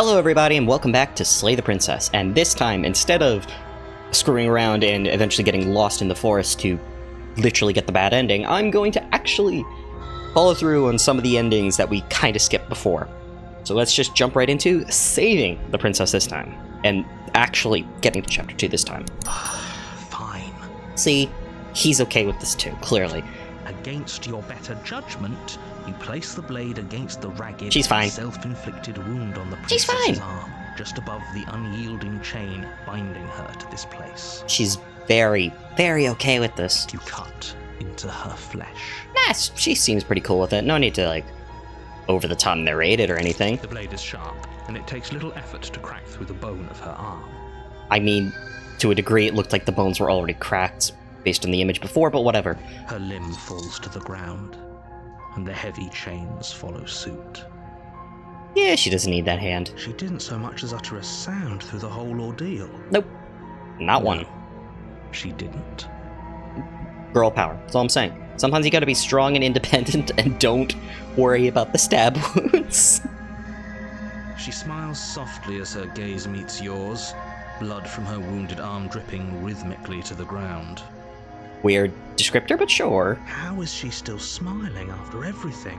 Hello everybody and welcome back to Slay the Princess, and this time, instead of screwing around and eventually getting lost in the forest to literally get the bad ending, I'm going to actually follow through on some of the endings that we kind of skipped before. So let's just jump right into saving the princess this time, and actually getting to chapter 2 this time. Fine. See, he's okay with this too, clearly. Against your better judgment, you place the blade against the ragged, self-inflicted wound on the princess's arm, just above the unyielding chain binding her to this place. She's very, very okay with this. You cut into her flesh. Yes, she seems pretty cool with it. No need to, like, over-the-top narrate it or anything. The blade is sharp, and it takes little effort to crack through the bone of her arm. I mean, to a degree, it looked like the bones were already cracked based on the image before, but whatever. Her limb falls to the ground, and the heavy chains follow suit. Yeah, she doesn't need that hand. She didn't so much as utter a sound through the whole ordeal. Nope. Not one. She didn't. Girl power. That's all I'm saying. Sometimes you gotta be strong and independent and don't worry about the stab wounds. She smiles softly as her gaze meets yours, blood from her wounded arm dripping rhythmically to the ground. Weird descriptor, but sure. How is she still smiling after everything?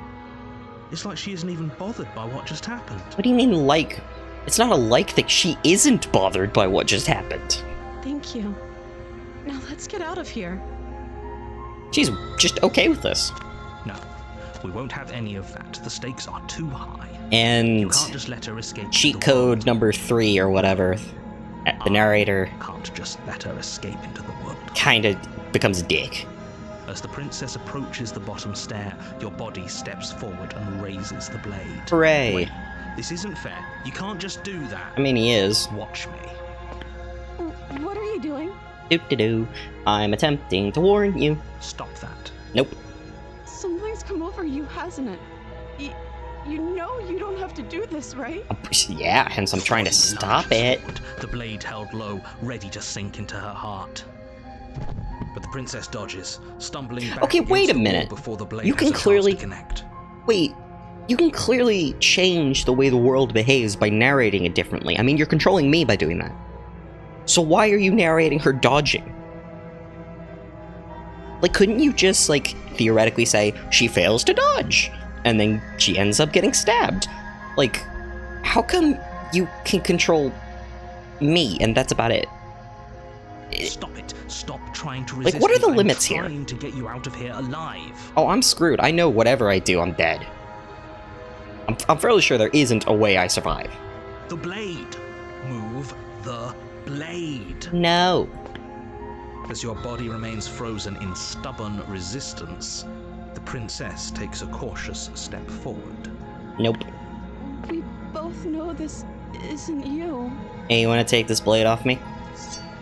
It's like she isn't even bothered by what just happened. What do you mean, like? It's not a like thing. She isn't bothered by what just happened. Thank you. Now let's get out of here. She's just okay with this. No, we won't have any of that. The stakes are too high. And you can't just let her escape. Cheat code number 3 or whatever. The narrator can't just let her escape into the world. Kinda becomes a dick. As the princess approaches the bottom stair, your body steps forward and raises the blade. Hooray. Wait, this isn't fair. You can't just do that. I mean, he is. Watch me. What are you doing? Doo-doo-doo. I'm attempting to warn you. Stop that. Nope. Something's come over you, hasn't it? You know you don't have to do this, right? Yeah, hence I'm trying to stop it. The blade held low, ready to sink into her heart. But the princess dodges, stumbling back. Okay, wait a minute. Before the blade you can clearly connect. Wait. You can clearly change the way the world behaves by narrating it differently. I mean, you're controlling me by doing that. So why are you narrating her dodging? Like, couldn't you just, like, theoretically say, she fails to dodge, and then she ends up getting stabbed? Like, how come you can control me, and that's about it? Stop it. Stop trying to resist. Like, what are the me. limits I'm here? trying to get you out of here alive. Oh, I'm screwed. I know whatever I do, I'm dead. I'm fairly sure there isn't a way I survive. The blade. Move the blade. No. As your body remains frozen in stubborn resistance, the princess takes a cautious step forward. Nope. We both know this isn't you. Hey, you want to take this blade off me?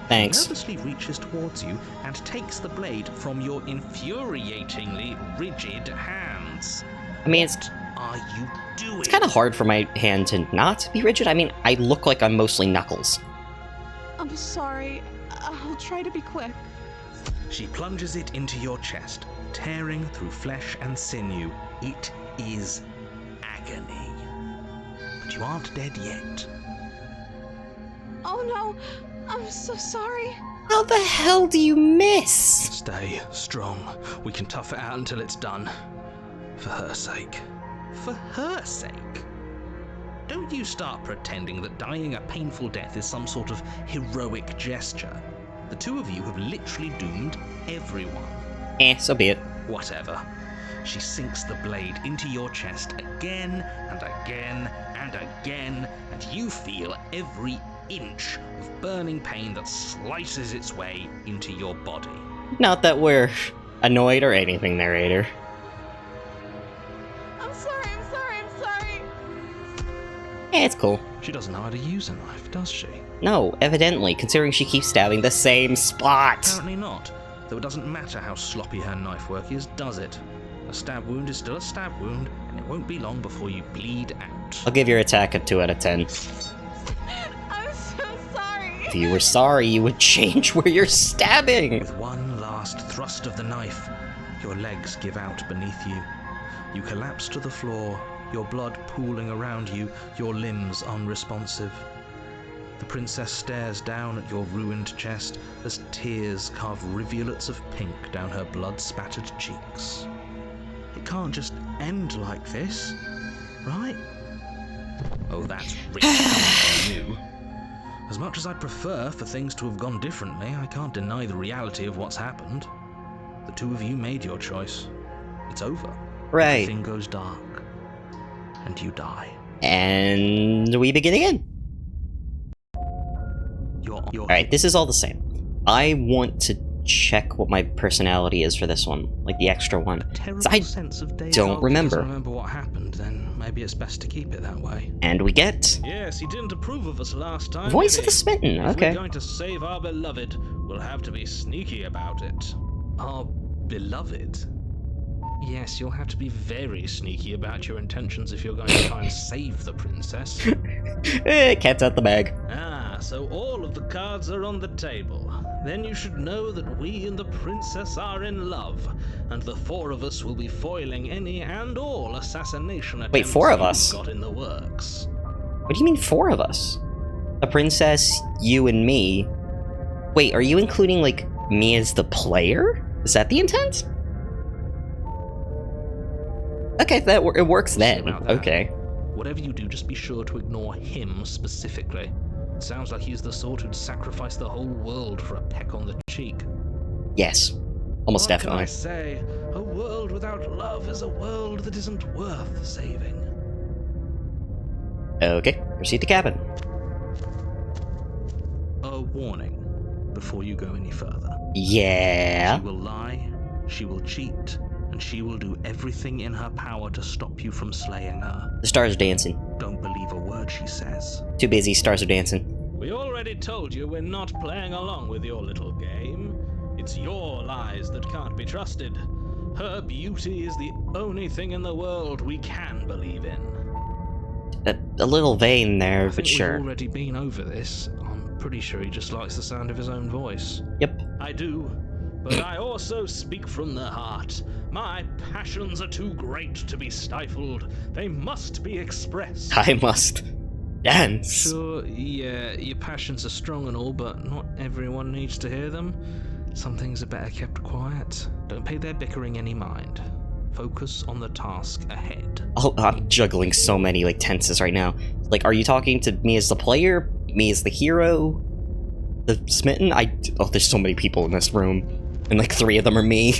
Thanks. She nervously reaches towards you and takes the blade from your infuriatingly rigid hands. I mean, what are you doing? It's kind of hard for my hand to not be rigid. I mean, I look like I'm mostly Knuckles. I'm sorry. I'll try to be quick. She plunges it into your chest, tearing through flesh and sinew. It is agony. But you aren't dead yet. Oh no! I'm so sorry. How the hell do you miss? Stay strong. We can tough it out until it's done. For her sake. For her sake? Don't you start pretending that dying a painful death is some sort of heroic gesture. The two of you have literally doomed everyone. So be it. Whatever. She sinks the blade into your chest again and again and again, and you feel every inch of burning pain that slices its way into your body. Not that we're annoyed or anything, narrator. I'm sorry. Yeah, it's cool. She doesn't know how to use a knife, does she? No, evidently, considering she keeps stabbing the same spot. Apparently not. Though it doesn't matter how sloppy her knife work is, does it? A stab wound is still a stab wound, and it won't be long before you bleed out. I'll give your attack a 2 out of 10. I'm so sorry. If you were sorry, you would change where you're stabbing. With one last thrust of the knife, your legs give out beneath you. You collapse to the floor, your blood pooling around you, your limbs unresponsive. The princess stares down at your ruined chest as tears carve rivulets of pink down her blood-spattered cheeks. It can't just end like this, right? Oh, that's rich coming from you. As much as I'd prefer for things to have gone differently, I can't deny the reality of what's happened. The two of you made your choice. It's over. Right. Everything goes dark. And you die. And we begin again. Alright, this is all the same. I want to check what my personality is for this one. Like the extra one. I don't remember. Remember what happened, then maybe it's best to keep it that way. And we get... Yes, he didn't approve of us last time. Voice of the Smitten, If okay. we're going to save our beloved, we'll have to be sneaky about it. Our beloved? Yes, you'll have to be very sneaky about your intentions if you're going to try and save the princess. Cat's out the bag. Ah, so all of the cards are on the table. Then you should know that we and the princess are in love, and the four of us will be foiling any and all assassination attempts. Wait, four of us? Got in the works. What do you mean four of us? The princess, you, and me. Wait, are you including, like, me as the player? Is that the intent? Okay, it works then. Okay. Whatever you do, just be sure to ignore him specifically. It sounds like he's the sort who'd sacrifice the whole world for a peck on the cheek. Yes. Almost What definitely. can I say? A world without love is a world that isn't worth saving. Okay, proceed to cabin. A warning before you go any further. Yeah. She will lie, she will cheat, and she will do everything in her power to stop you from slaying her. The stars are dancing. Don't believe a word she says. Too busy, stars are dancing. We already told you we're not playing along with your little game. It's your lies that can't be trusted. Her beauty is the only thing in the world we can believe in. A little vain there, I but think sure. we've already been over this. I'm pretty sure he just likes the sound of his own voice. Yep. I do, but I also speak from the heart. My passions are too great to be stifled. They must be expressed. I must dance. Sure, yeah, your passions are strong and all, but not everyone needs to hear them. Some things are better kept quiet. Don't pay their bickering any mind. Focus on the task ahead. Oh, I'm juggling so many, like, tenses right now. Like, are you talking to me as the player? Me as the hero? The smitten? Oh, there's so many people in this room. And, like, 3 of them are me.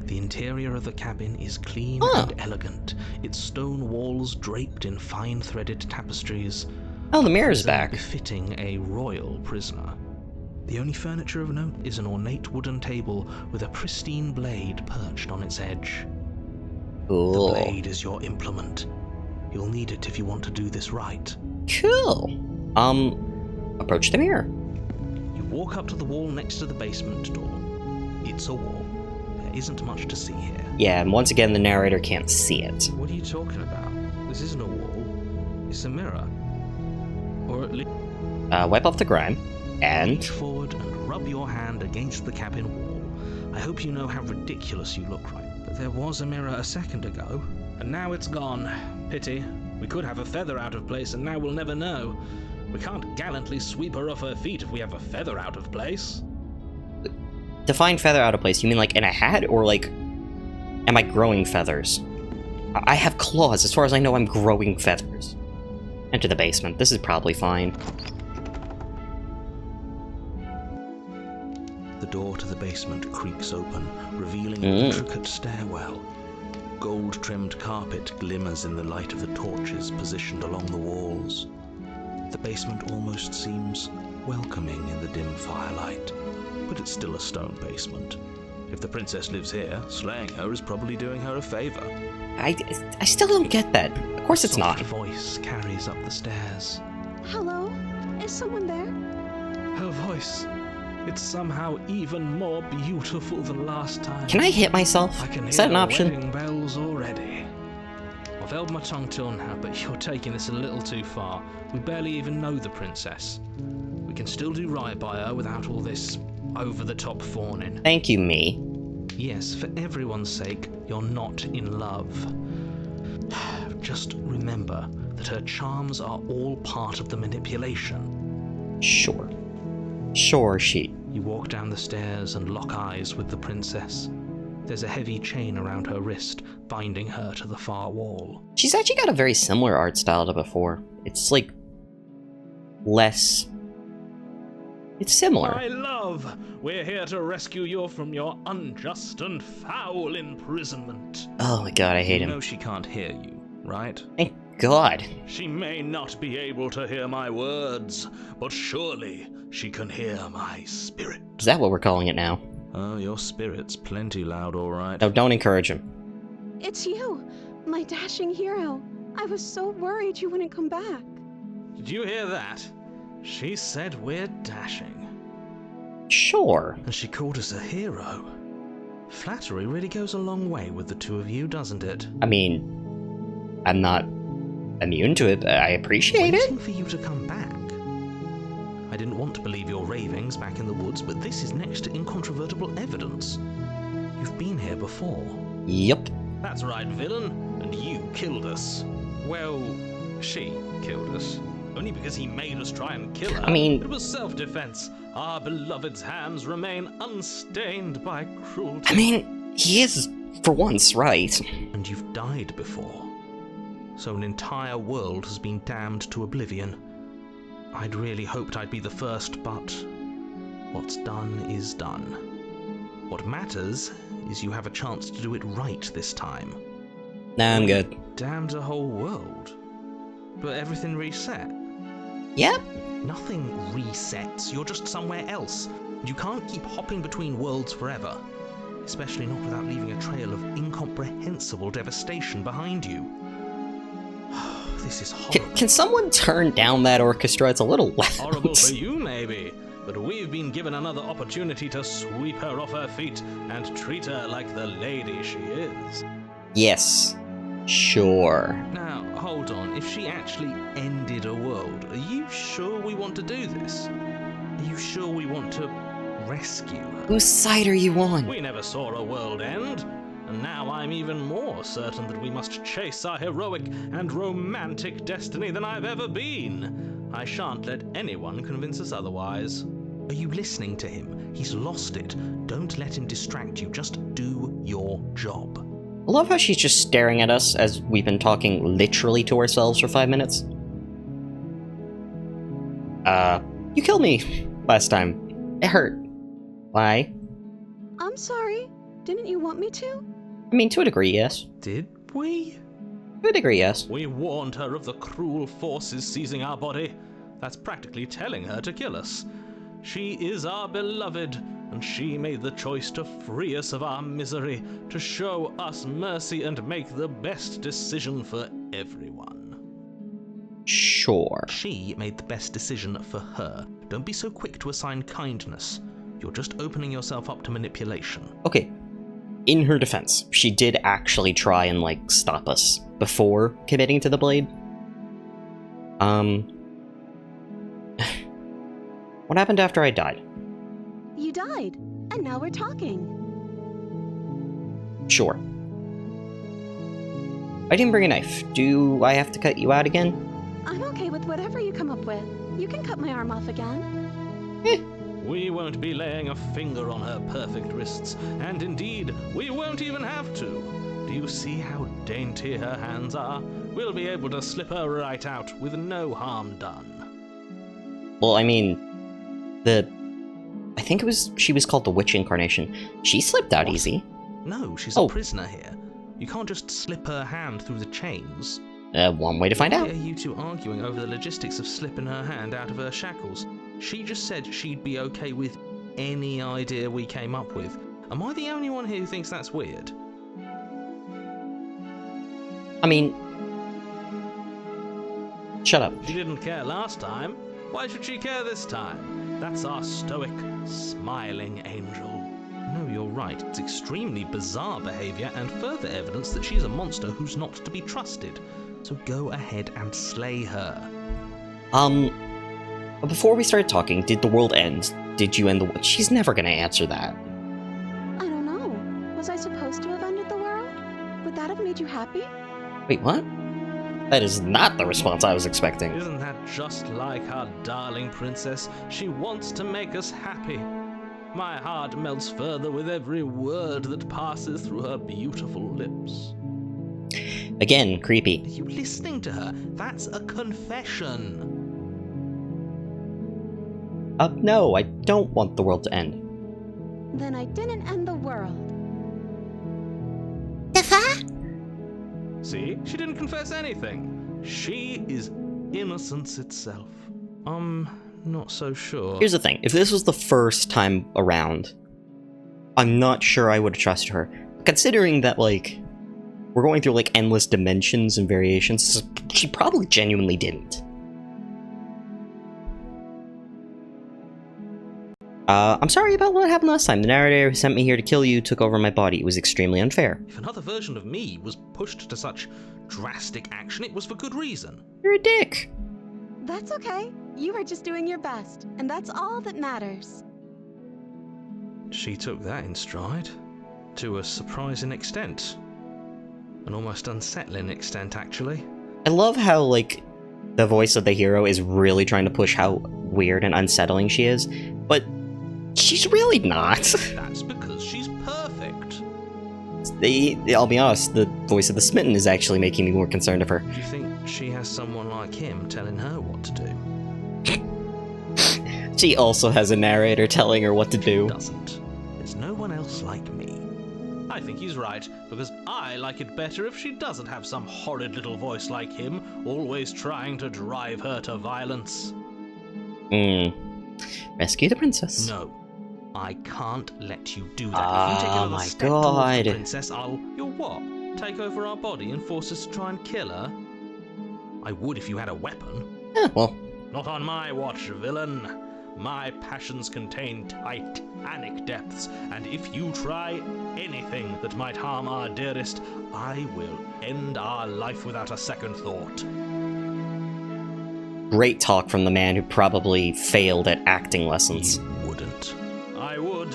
The interior of the cabin is clean and elegant, its stone walls draped in fine-threaded tapestries. Oh, the mirror's back. Befitting a royal prisoner. The only furniture of note is an ornate wooden table with a pristine blade perched on its edge. Cool. The blade is your implement. You'll need it if you want to do this right. Cool. Approach the mirror. You walk up to the wall next to the basement door. It's a wall. There isn't much to see here. Yeah, and once again, the narrator can't see it. What are you talking about? This isn't a wall. It's a mirror. Or at least... Wipe off the grime, and... Reach forward and rub your hand against the cabin wall. I hope you know how ridiculous you look right. But there was a mirror a second ago, and now it's gone. Pity. We could have a feather out of place, and now we'll never know. We can't gallantly sweep her off her feet if we have a feather out of place. Define feather out of place. You mean like in a hat, or like... Am I growing feathers? I have claws. As far as I know, I'm growing feathers. Enter the basement. This is probably fine. The door to the basement creaks open, revealing an intricate stairwell. Gold-trimmed carpet glimmers in the light of the torches positioned along the walls. The basement almost seems welcoming in the dim firelight, but it's still a stone basement. If the princess lives here, slaying her is probably doing her a favor. I still don't get that. Of course it's not. A voice carries up the stairs. Hello? Is someone there? Her voice. It's somehow even more beautiful than last time. Can I hit myself? I can Is that hear an option? wedding bells already. I've held my tongue till now, but you're taking this a little too far. We barely even know the princess. We can still do right by her without all this over-the-top fawning. Thank you, me. Yes, for everyone's sake, you're not in love. Just remember that her charms are all part of the manipulation. Sure. Sure, she... You walk down the stairs and lock eyes with the princess. There's a heavy chain around her wrist, binding her to the far wall. She's actually got a very similar art style to before. It's like... less... It's similar. My love, we're here to rescue you from your unjust and foul imprisonment. Oh my god, I hate You him. know she can't hear you, right? Thank god. She may not be able to hear my words, but surely she can hear my spirit. Is that what we're calling it now? Oh, your spirit's plenty loud, all right. No, don't encourage him. It's you, my dashing hero. I was so worried you wouldn't come back. Did you hear that? She said we're dashing. Sure. And she called us a hero. Flattery really goes a long way with the two of you, doesn't it? I mean... I'm not immune to it, but I appreciate it. Waiting for you to come back. I didn't want to believe your ravings back in the woods, but this is next to incontrovertible evidence. You've been here before. Yep. That's right, villain. And you killed us. Well, she killed us. Only because he made us try and kill her. I mean... It was self-defense. Our beloved's hands remain unstained by cruelty. I mean, he is, for once, right. And you've died before. So an entire world has been damned to oblivion. I'd really hoped I'd be the first, but what's done is done. What matters is you have a chance to do it right this time. Nah, I'm good. Damned a whole world. But everything reset. Yep. Nothing resets. You're just somewhere else. You can't keep hopping between worlds forever. Especially not without leaving a trail of incomprehensible devastation behind you. This is horrible. Can someone turn down that orchestra? It's a little loud. Horrible for you, maybe. But we've been given another opportunity to sweep her off her feet and treat her like the lady she is. Yes. Sure. Now, hold on. If she actually ended a world, are you sure we want to do this? Are you sure we want to rescue her? Whose side are you on? We never saw a world end. And now I'm even more certain that we must chase our heroic and romantic destiny than I've ever been. I shan't let anyone convince us otherwise. Are you listening to him? He's lost it. Don't let him distract you. Just do your job. I love how she's just staring at us as we've been talking literally to ourselves for 5 minutes. You killed me last time. It hurt. Why? I'm sorry. Didn't you want me to? I mean, to a degree, yes. Did we? To a degree, yes. We warned her of the cruel forces seizing our body. That's practically telling her to kill us. She is our beloved, and she made the choice to free us of our misery, to show us mercy and make the best decision for everyone. Sure. She made the best decision for her. Don't be so quick to assign kindness. You're just opening yourself up to manipulation. Okay. In her defense, she did actually try and, like, stop us before committing to the blade. What happened after I died? You died, and now we're talking. Sure. I didn't bring a knife. Do I have to cut you out again? I'm okay with whatever you come up with. You can cut my arm off again. We won't be laying a finger on her perfect wrists, and indeed, we won't even have to. Do you see how dainty her hands are? We'll be able to slip her right out with no harm done. Well, I mean, I think she was called the Witch Incarnation. She slipped out What? easy. No, she's a prisoner here. You can't just slip her hand through the chains. One way to find out. Why are you two arguing over the logistics of slipping her hand out of her shackles? She just said she'd be okay with any idea we came up with. Am I the only one here who thinks that's weird? I mean, shut up. She didn't care last time. Why should she care this time? That's our stoic, smiling angel. No, you're right. It's extremely bizarre behavior and further evidence that she's a monster who's not to be trusted. So go ahead and slay her. Before we started talking, did the world end? Did you end the world? She's never gonna answer that. I don't know. Was I supposed to have ended the world? Would that have made you happy? Wait, what? That is not the response I was expecting. Isn't that just like our darling princess? She wants to make us happy. My heart melts further with every word that passes through her beautiful lips. Again, creepy. Are you listening to her? That's a confession. No, I don't want the world to end. Then I didn't end the world. See? She didn't confess anything. She is innocence itself. I'm not so sure. Here's the thing, if this was the first time around, I'm not sure I would have trusted her. Considering that, like, we're going through, like, endless dimensions and variations, she probably genuinely didn't. I'm sorry about what happened last time. The narrator who sent me here to kill you took over my body. It was extremely unfair. If another version of me was pushed to such drastic action, it was for good reason. You're a dick. That's okay. You were just doing your best, and that's all that matters. She took that in stride. To a surprising extent. An almost unsettling extent, actually. I love how, like, the voice of the hero is really trying to push how weird and unsettling she is, but she's really not. That's because she's perfect. I'll be honest, the voice of the Smitten is actually making me more concerned of her. Do you think she has someone like him telling her what to do? She also has a narrator telling her what to do. Doesn't. There's no one else like me. I think he's right, because I like it better if she doesn't have some horrid little voice like him, always trying to drive her to violence. Rescue the princess. No. I can't let you do that. If you take another step towards the princess, you'll what? Take over our body and force us to try and kill her? I would if you had a weapon. Well. Not on my watch, villain. My passions contain titanic depths, and if you try anything that might harm our dearest, I will end our life without a second thought. Great talk from the man who probably failed at acting lessons. You wouldn't. I would.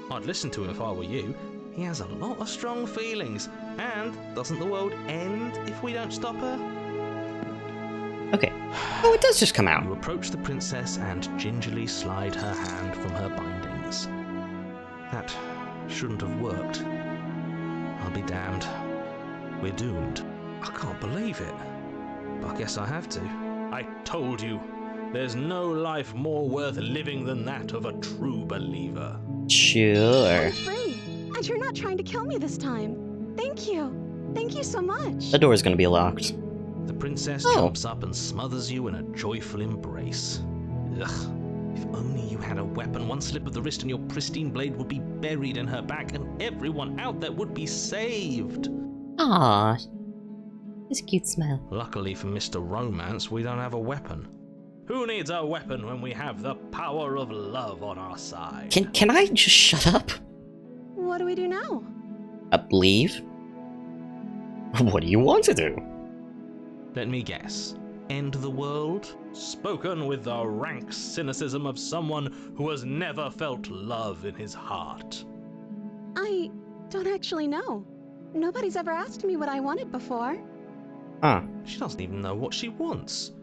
I'd listen to him if I were you. He has a lot of strong feelings, and doesn't the world end if we don't stop her? Okay. Oh, it does just come out. You approach the princess and gingerly slide her hand from her bindings. That shouldn't have worked. I'll be damned. We're doomed. I can't believe it. But I guess I have to. I told you, there's no life more worth living than that of a true believer. Sure. I'm free, and you're not trying to kill me this time. Thank you. Thank you so much. The door's gonna be locked. The princess jumps up and smothers you in a joyful embrace. Ugh. If only you had a weapon, one slip of the wrist and your pristine blade would be buried in her back, and everyone out there would be saved. Ah, it's a cute smile. Luckily for Mr. Romance, we don't have a weapon. Who needs a weapon when we have the power of love on our side? Can I just shut up? What do we do now? Leave? What do you want to do? Let me guess. End the world? Spoken with the rank cynicism of someone who has never felt love in his heart. I don't actually know. Nobody's ever asked me what I wanted before. Huh. She doesn't even know what she wants.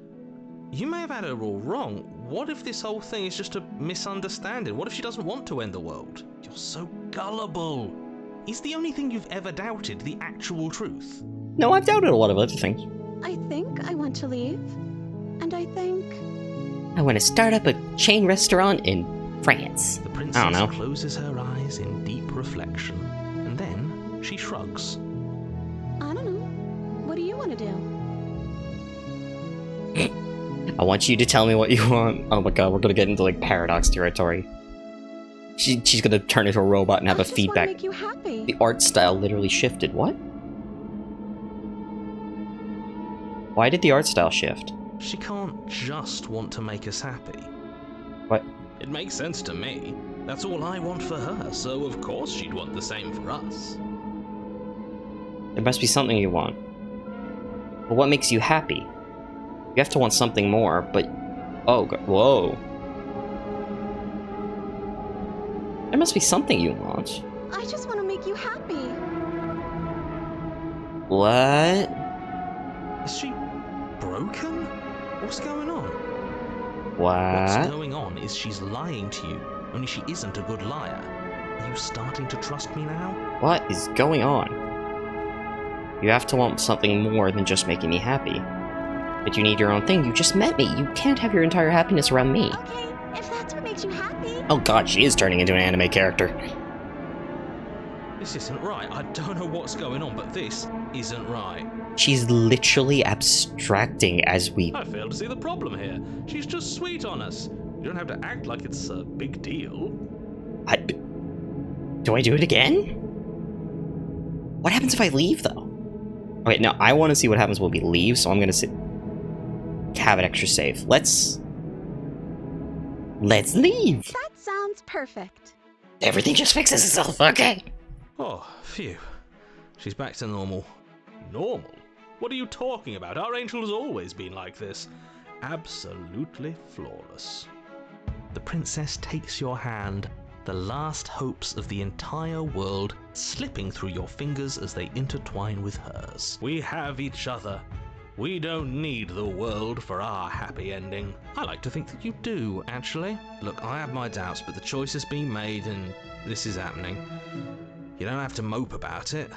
You may have had her all wrong. What if this whole thing is just a misunderstanding? What if she doesn't want to end the world? You're so gullible. Is the only thing you've ever doubted the actual truth? No, I've doubted a lot of other things. I think I want to leave. And I think... I want to start up a chain restaurant in France. The princess I don't know. closes her eyes in deep reflection, and then she shrugs. I don't know. What do you want to do? I want you to tell me what you want. Oh my god, we're gonna get into like paradox territory. She's gonna turn into a robot and have I a just feedback. want to make you happy. The art style literally shifted. What? Why did the art style shift? She can't just want to make us happy. What? It makes sense to me. That's all I want for her, so of course she'd want the same for us. There must be something you want. But what makes you happy? You have to want something more, but... Oh, god. Whoa. There must be something you want. I just want to make you happy. What? Is she broken? What's going on? What's What? going on is she's lying to you, only she isn't a good liar. Are you starting to trust me now? What is going on? You have to want something more than just making me happy. But you need your own thing. You just met me. You can't have your entire happiness around me. Okay, if that's what makes you happy. Oh god, she is turning into an anime character. This isn't right. I don't know what's going on, but this isn't right. She's literally abstracting as we... I fail to see the problem here. She's just sweet on us. You don't have to act like it's a big deal. Do I do it again? What happens if I leave, though? Okay, no, I want to see what happens when we leave, so I'm gonna have it extra safe. Let's leave! That sounds perfect. Everything just fixes itself, okay? Oh, phew. She's back to normal. Normal? What are you talking about? Our angel has always been like this. Absolutely flawless. The princess takes your hand, the last hopes of the entire world slipping through your fingers as they intertwine with hers. We have each other. We don't need the world for our happy ending. I like to think that you do, actually. Look, I have my doubts, but the choice has been made and this is happening. You don't have to mope about it.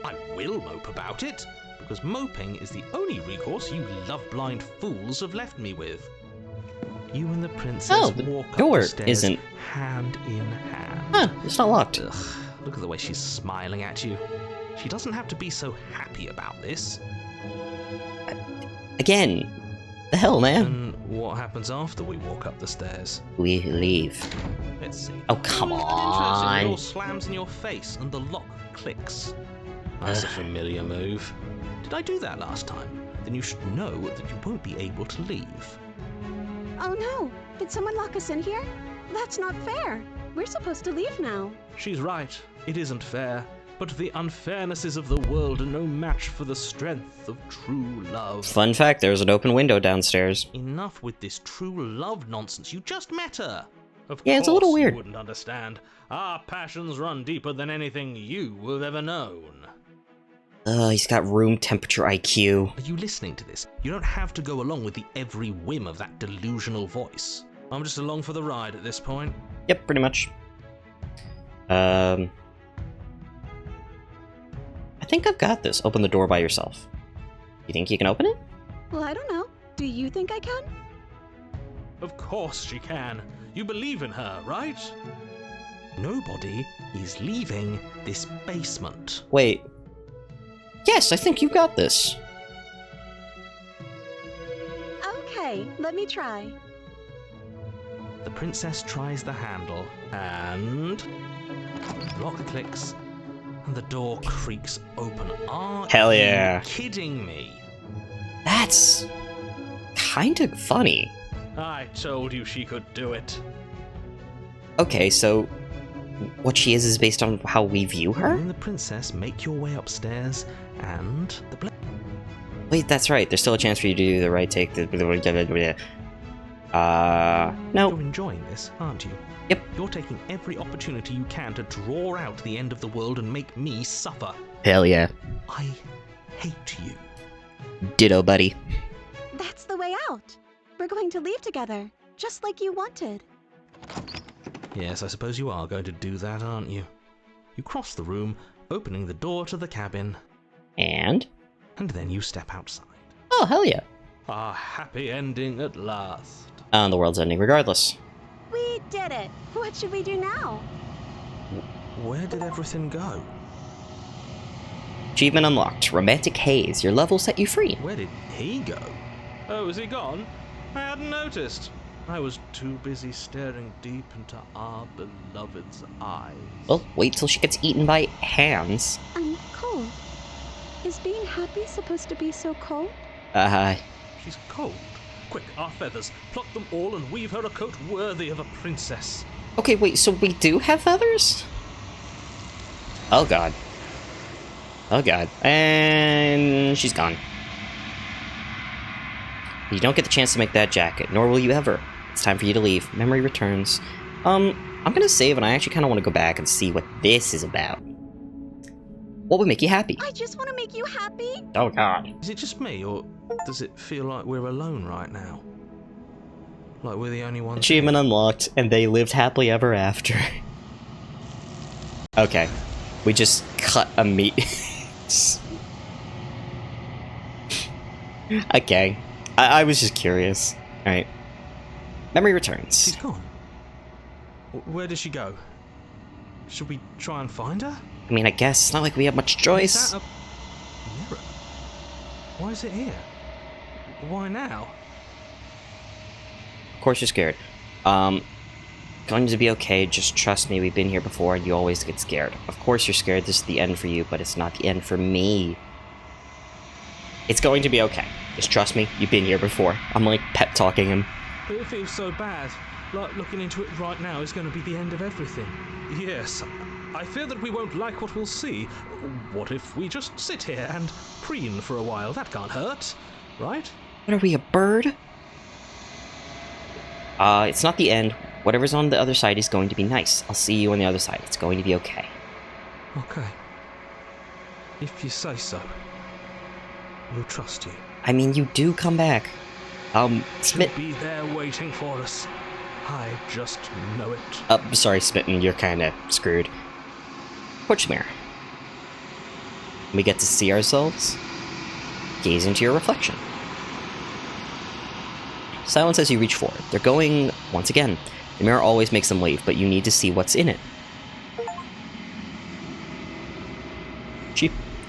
I will mope about it, because moping is the only recourse you love-blind fools have left me with. You and the princess The walk up door the stairs isn't... hand in hand. Huh, it's not locked. Ugh, look at the way she's smiling at you. She doesn't have to be so happy about this. Again. The hell, man? And what happens after we walk up the stairs? We leave. Let's see. Oh, come Interesting. The door on. slams in your face and the lock clicks. That's a familiar move. Did I do that last time? Then you should know that you won't be able to leave. Oh no, did someone lock us in here? That's not fair. We're supposed to leave now. She's right. It isn't fair. But the unfairnesses of the world are no match for the strength of true love. Fun fact, there's an open window downstairs. Enough with this true love nonsense. You just met her. Of Yeah, it's a little course weird. You wouldn't understand. Our passions run deeper than anything you have ever known. He's got room temperature IQ. Are you listening to this? You don't have to go along with the every whim of that delusional voice. I'm just along for the ride at this point. Yep, pretty much. I think I've got this. Open the door by yourself. You think you can open it? Well, I don't know. Do you think I can? Of course she can. You believe in her, right? Nobody is leaving this basement. Wait. Yes, I think you've got this. Okay, let me try. The princess tries the handle, and lock clicks, and the door creaks open. Are Hell yeah. you kidding me? That's kind of funny. I told you she could do it. Okay, so what she is based on how we view You her? and the princess make your way upstairs, and the Wait, that's right. There's still a chance for you to do the right take. No. You're enjoying this, aren't you? Yep. You're taking every opportunity you can to draw out the end of the world and make me suffer. Hell yeah. I hate you. Ditto, buddy. That's the way out. We're going to leave together, just like you wanted. Yes, I suppose you are going to do that, aren't you? You cross the room, opening the door to the cabin, And? and then you step outside. Oh, hell yeah. A happy ending at last. The world's ending regardless. We did it. What should we do now? Where did everything go? Achievement unlocked. Romantic Haze. Your level set you free. Where did he go? Oh, is he gone? I hadn't noticed. I was too busy staring deep into our beloved's eyes. Well, wait till she gets eaten by hands. I'm cold. Is being happy supposed to be so cold? She's cold. Quick, our feathers. Pluck them all and weave her a coat worthy of a princess. Okay, wait, so we do have feathers? Oh god. Oh god. And she's gone. You don't get the chance to make that jacket, nor will you ever. It's time for you to leave. Memory returns. I'm gonna save, and I actually kind of want to go back and see what this is about. What would make you happy? I just want to make you happy. Oh god. Is it just me, or does it feel like we're alone right now? Like we're the only ones Achievement here? unlocked, and they lived happily ever after. Okay. We just cut a meat. Okay. I was just curious. Alright. Memory returns. She's gone. Where did she go? Should we try and find her? I mean, I guess it's not like we have much choice. Is that a mirror? Why is it here? Why now? Of course you're scared. Going to be okay, just trust me, we've been here before and you always get scared. Of course you're scared, this is the end for you, but it's not the end for me. It's going to be okay. Just trust me, you've been here before. I'm like pep talking him. But it feels so bad. Like looking into it right now is going to be the end of everything. Yes, I fear that we won't like what we'll see. What if we just sit here and preen for a while? That can't hurt, right? What are we, a bird? It's not the end. Whatever's on the other side is going to be nice. I'll see you on the other side. It's going to be okay. Okay. If you say so. We'll trust you. I mean, you do come back. She'll be there waiting for us. I just know it. Sorry, Smitten, you're kinda screwed. Porch mirror. We get to see ourselves. Gaze into your reflection. Silence as you reach forward. They're going once again. The mirror always makes them leave, but you need to see what's in it.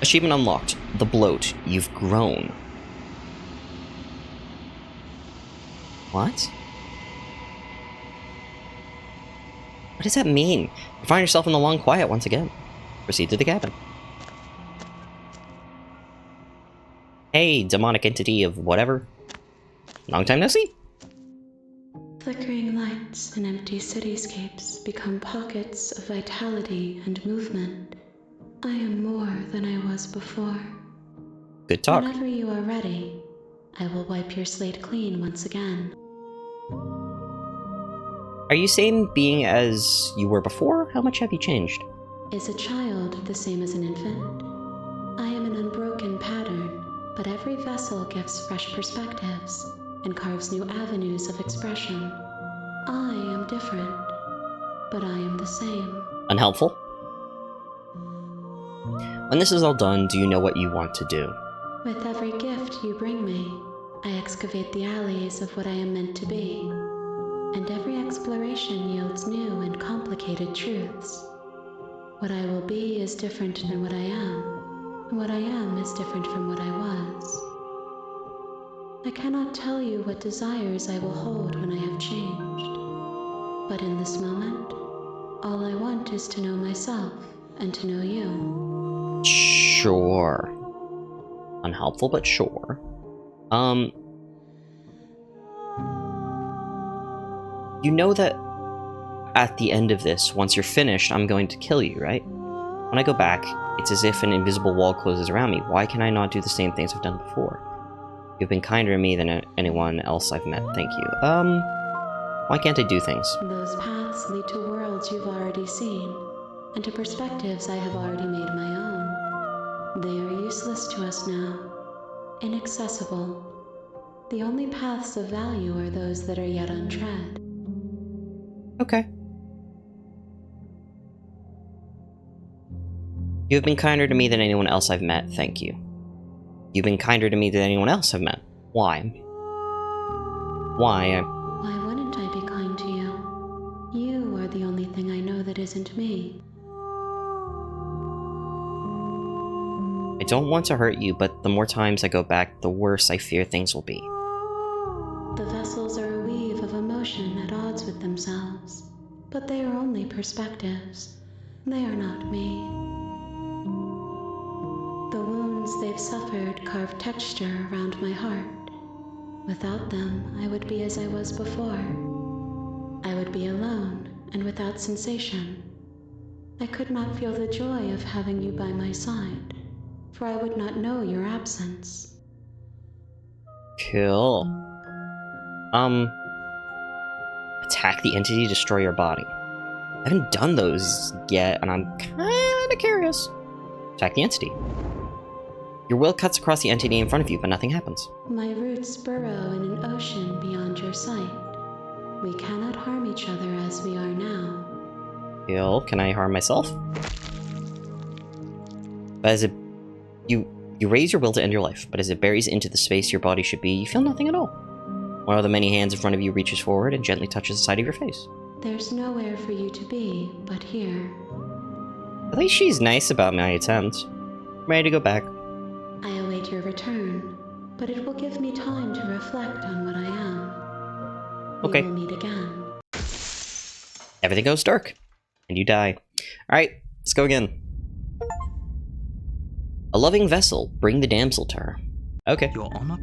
Achievement unlocked. The bloat. You've grown. What? What does that mean? You find yourself in the long quiet once again. Proceed to the cabin. Hey, demonic entity of whatever. Long time no see. Flickering lights and empty cityscapes become pockets of vitality and movement. I am more than I was before. Good talk. Whenever you are ready, I will wipe your slate clean once again. Are you saying being as you were before? How much have you changed? Is a child the same as an infant? I am an unbroken pattern, but every vessel gives fresh perspectives and carves new avenues of expression. I am different, but I am the same. Unhelpful? When this is all done, do you know what you want to do? With every gift you bring me, I excavate the alleys of what I am meant to be, and every exploration yields new and complicated truths. What I will be is different than what I am, and what I am is different from what I was. I cannot tell you what desires I will hold when I have changed, but in this moment, all I want is to know myself and to know you. Sure. Unhelpful, but sure. You know that at the end of this, once you're finished, I'm going to kill you, right? When I go back, it's as if an invisible wall closes around me. Why can I not do the same things I've done before? You've been kinder to me than anyone else I've met, thank you. Why can't I do things? Those paths lead to worlds you've already seen, and to perspectives I have already made my own. They are useless to us now, inaccessible. The only paths of value are those that are yet untread. Okay. You've been kinder to me than anyone else I've met, thank you. You've been kinder to me than anyone else I've met. Why? Why? Why wouldn't I be kind to you? You are the only thing I know that isn't me. I don't want to hurt you, but the more times I go back, the worse I fear things will be. The vessels are a weave of emotion at odds with themselves, but they are only perspectives. They are not me. The wounds they've suffered carve texture around my heart. Without them, I would be as I was before. I would be alone and without sensation. I could not feel the joy of having you by my side, for I would not know your absence. Cool. Attack the entity, destroy your body. I haven't done those yet, and I'm kinda curious. Attack the entity. Your will cuts across the entity in front of you, but nothing happens. My roots burrow in an ocean beyond your sight. We cannot harm each other as we are now. Kill. Can I harm myself? But as it... You raise your will to end your life, but as it buries into the space your body should be, you feel nothing at all. One of the many hands in front of you reaches forward and gently touches the side of your face. There's nowhere for you to be but here. At least she's nice about my attempt. I'm ready to go back. I await your return, but it will give me time to reflect on what I am. Okay. We will meet again. Everything goes dark, and you die. Alright, let's go again. A loving vessel, bring the damsel to her. Okay. Your Honor